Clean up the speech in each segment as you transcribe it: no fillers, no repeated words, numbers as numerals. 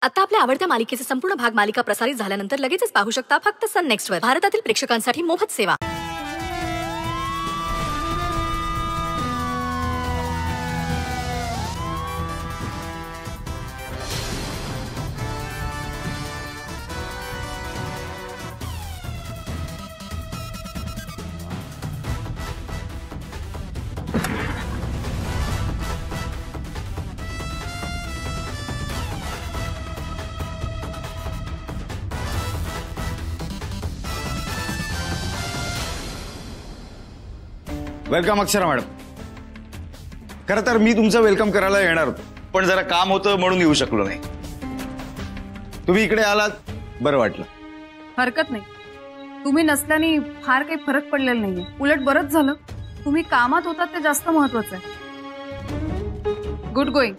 आता आपल्या आवडत्या मालिकेचे संपूर्ण भाग मालिका प्रसारित झाल्यानंतर लगेचच पाहू शकता फक्त सन नेक्स्ट वर. भारतातील प्रेक्षकांसाठी मोफत सेवा. Welcome Akshara madam. खरं तर मी तुमचं वेलकम करायला येणार होतो, पण जरा काम होतं म्हणून येऊ शकलो नाही. तुम्ही इकडे आलात बरं वाटलं. हरकत नाही, तुम्ही नसल्याने फार काही फरक पडलेला नाहीये. उलट बरंच झालं तुम्ही कामात होतात ते जास्त महत्वाचं आहे. Good going.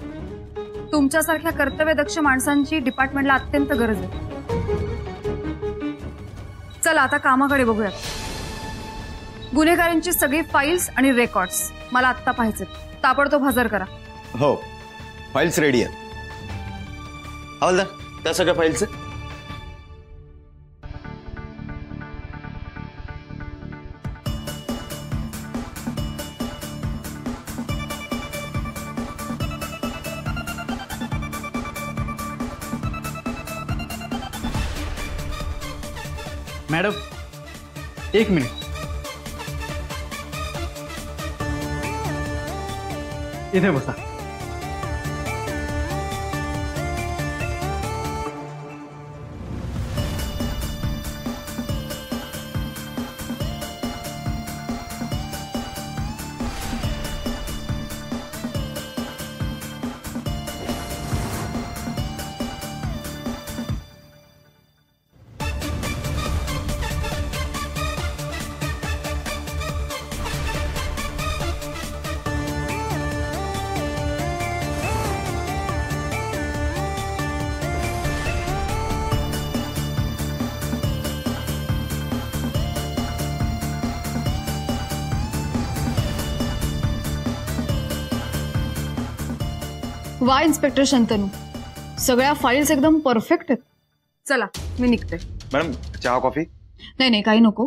तुमच्यासारख्या कर्तव्यदक्ष माणसांची डिपार्टमेंटला अत्यंत गरज आहे. चला आता कामाकडे बघूयात. गुन्हेगारांची सगळी फाईल्स आणि रेकॉर्ड्स मला आत्ता पाहायचे. ताबडतोब हजर करा. हो, फाईल्स रेडी आहेत. हवलदार, त्या सगळ्या फाईल्स मॅडम एक मिनिट. इथे बसा. वा इन्स्पेक्टर शंतनू, सगळ्या फाईल्स एकदम परफेक्ट आहेत. चला मी निघते. मॅडम, चहा कॉफी? नाही नाही, काही नको.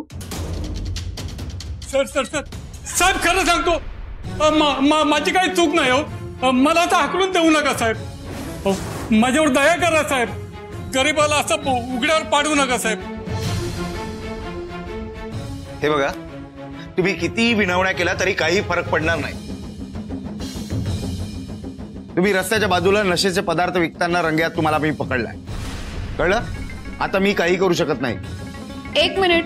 सर सर सर साहेब, खरं सांगतो माझी काही चूक नाही हो. मला आता हाकलून देऊ नका साहेब. हो, माझ्यावर दया करा साहेब. गरीबाला असं उघड्यावर पाडू नका साहेब. हे बघा, तुम्ही किती विनवण्या केला तरी काही फरक पडणार नाही. तुम्ही रस्त्याच्या बाजूला नशेचे पदार्थ विकताना रंग्यात तुम्हाला मी पकडलाय, कळलं? आता मी काही करू शकत नाही. एक मिनिट.